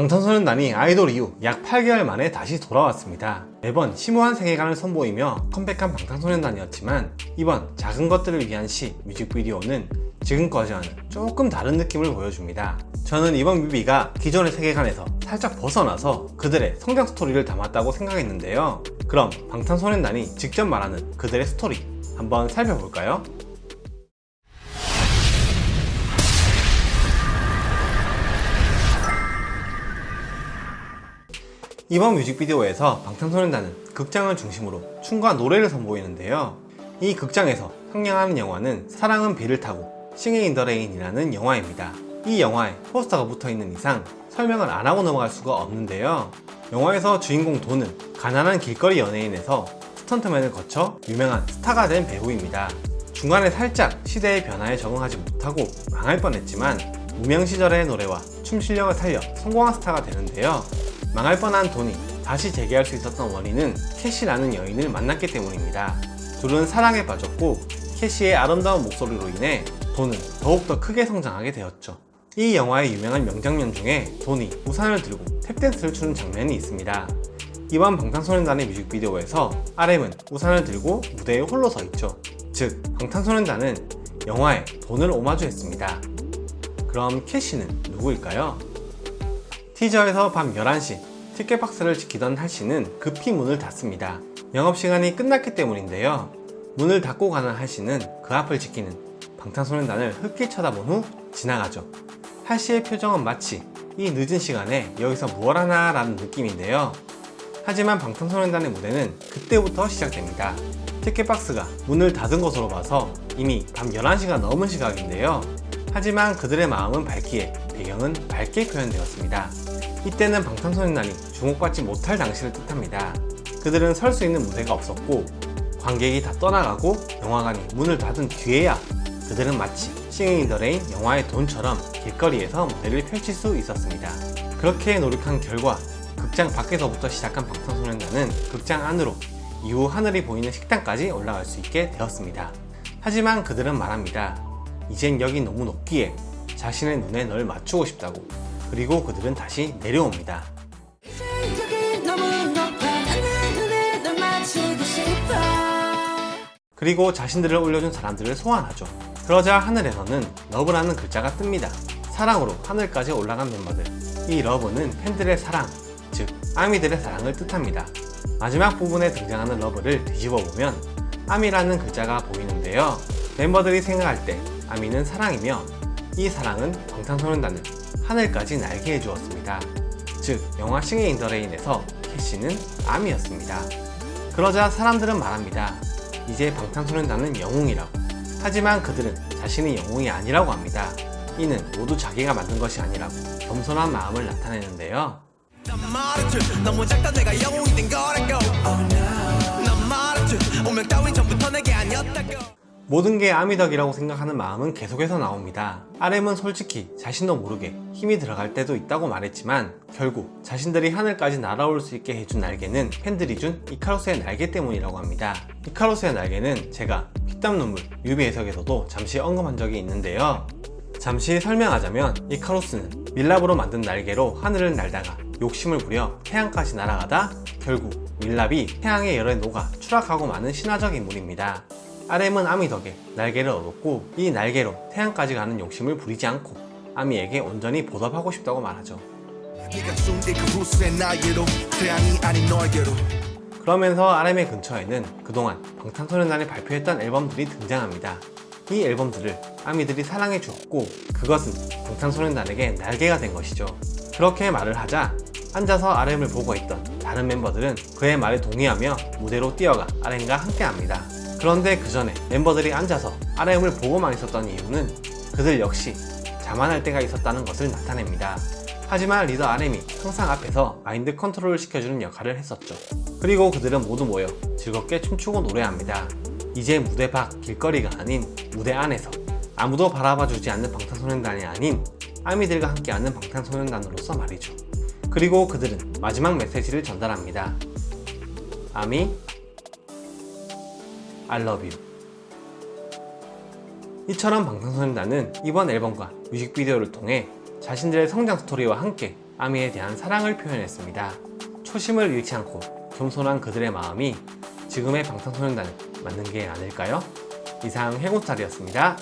방탄소년단이 아이돌 이후 약 8개월 만에 다시 돌아왔습니다. 매번 심오한 세계관을 선보이며 컴백한 방탄소년단이었지만 이번 작은 것들을 위한 시 뮤직비디오는 지금까지와는 조금 다른 느낌을 보여줍니다. 저는 이번 뮤비가 기존의 세계관에서 살짝 벗어나서 그들의 성장 스토리를 담았다고 생각했는데요. 그럼 방탄소년단이 직접 말하는 그들의 스토리 한번 살펴볼까요? 이번 뮤직비디오에서 방탄소년단은 극장을 중심으로 춤과 노래를 선보이는데요. 이 극장에서 상영하는 영화는 사랑은 비를 타고 싱잉 인 더 레인이라는 영화입니다. 이 영화에 포스터가 붙어있는 이상 설명을 안 하고 넘어갈 수가 없는데요. 영화에서 주인공 도는 가난한 길거리 연예인에서 스턴트맨을 거쳐 유명한 스타가 된 배우입니다. 중간에 살짝 시대의 변화에 적응하지 못하고 망할 뻔했지만 무명 시절의 노래와 춤 실력을 살려 성공한 스타가 되는데요. 망할 뻔한 돈이 다시 재기할 수 있었던 원인은 캐시라는 여인을 만났기 때문입니다. 둘은 사랑에 빠졌고 캐시의 아름다운 목소리로 인해 돈은 더욱더 크게 성장하게 되었죠. 이 영화의 유명한 명장면 중에 돈이 우산을 들고 탭댄스를 추는 장면이 있습니다. 이번 방탄소년단의 뮤직비디오에서 RM은 우산을 들고 무대에 홀로 서 있죠. 즉 방탄소년단은 영화에 돈을 오마주했습니다. 그럼 캐시는 누구일까요? 티저에서 밤 11시 티켓박스를 지키던 할씨는 급히 문을 닫습니다. 영업시간이 끝났기 때문인데요. 문을 닫고 가는 할씨는 그 앞을 지키는 방탄소년단을 흑기 쳐다본 후 지나가죠. 할씨의 표정은 마치 이 늦은 시간에 여기서 뭘 하나 라는 느낌인데요. 하지만 방탄소년단의 무대는 그때부터 시작됩니다. 티켓박스가 문을 닫은 것으로 봐서 이미 밤 11시가 넘은 시각인데요. 하지만 그들의 마음은 밝기에 배경은 밝게 표현되었습니다. 이때는 방탄소년단이 주목받지 못할 당시를 뜻합니다. 그들은 설 수 있는 무대가 없었고 관객이 다 떠나가고 영화관이 문을 닫은 뒤에야 그들은 마치 싱잉 인 더 레인 영화의 돈처럼 길거리에서 무대를 펼칠 수 있었습니다. 그렇게 노력한 결과 극장 밖에서부터 시작한 방탄소년단은 극장 안으로 이후 하늘이 보이는 식당까지 올라갈 수 있게 되었습니다. 하지만 그들은 말합니다. 이젠 여기 너무 높기에 자신의 눈에 널 맞추고 싶다고. 그리고 그들은 다시 내려옵니다. 그리고 자신들을 올려준 사람들을 소환하죠. 그러자 하늘에서는 러브라는 글자가 뜹니다. 사랑으로 하늘까지 올라간 멤버들. 이 러브는 팬들의 사랑, 즉 아미들의 사랑을 뜻합니다. 마지막 부분에 등장하는 러브를 뒤집어보면 아미라는 글자가 보이는데요. 멤버들이 생각할 때 아미는 사랑이며 이 사랑은 방탄소년단을 하늘까지 날게 해주었습니다. 즉 영화 싱잉 인 더 레인에서 캐시는 아미였습니다. 그러자 사람들은 말합니다. 이제 방탄소년단은 영웅이라고. 하지만 그들은 자신이 영웅이 아니라고 합니다. 이는 모두 자기가 만든 것이 아니라고 겸손한 마음을 나타내는데요. 모든 게 아미 덕이라고 생각하는 마음은 계속해서 나옵니다. RM은 솔직히 자신도 모르게 힘이 들어갈 때도 있다고 말했지만 결국 자신들이 하늘까지 날아올 수 있게 해준 날개는 팬들이 준 이카루스의 날개 때문이라고 합니다. 이카루스의 날개는 제가 피땀 눈물 뮤비 해석에서도 잠시 언급한 적이 있는데요. 잠시 설명하자면 이카루스는 밀랍으로 만든 날개로 하늘을 날다가 욕심을 부려 태양까지 날아가다 결국 밀랍이 태양의 열에 녹아 추락하고 마는 신화적 인물입니다. RM은 아미 덕에 날개를 얻었고 이 날개로 태양까지 가는 욕심을 부리지 않고 아미에게 온전히 보답하고 싶다고 말하죠. 그러면서 RM의 근처에는 그동안 방탄소년단이 발표했던 앨범들이 등장합니다. 이 앨범들을 아미들이 사랑해 주었고 그것은 방탄소년단에게 날개가 된 것이죠. 그렇게 말을 하자 앉아서 RM을 보고 있던 다른 멤버들은 그의 말에 동의하며 무대로 뛰어가 RM과 함께합니다. 그런데 그 전에 멤버들이 앉아서 RM을 보고만 있었던 이유는 그들 역시 자만할 때가 있었다는 것을 나타냅니다. 하지만 리더 RM이 항상 앞에서 마인드 컨트롤을 시켜주는 역할을 했었죠. 그리고 그들은 모두 모여 즐겁게 춤추고 노래합니다. 이제 무대 밖 길거리가 아닌 무대 안에서 아무도 바라봐주지 않는 방탄소년단이 아닌 아미들과 함께하는 방탄소년단으로서 말이죠. 그리고 그들은 마지막 메시지를 전달합니다. 아미 I love you. 이처럼 방탄소년단은 이번 앨범과 뮤직비디오를 통해 자신들의 성장 스토리와 함께 아미에 대한 사랑을 표현했습니다. 초심을 잃지 않고 겸손한 그들의 마음이 지금의 방탄소년단에 맞는 게 아닐까요? 이상 해군스타일이었습니다.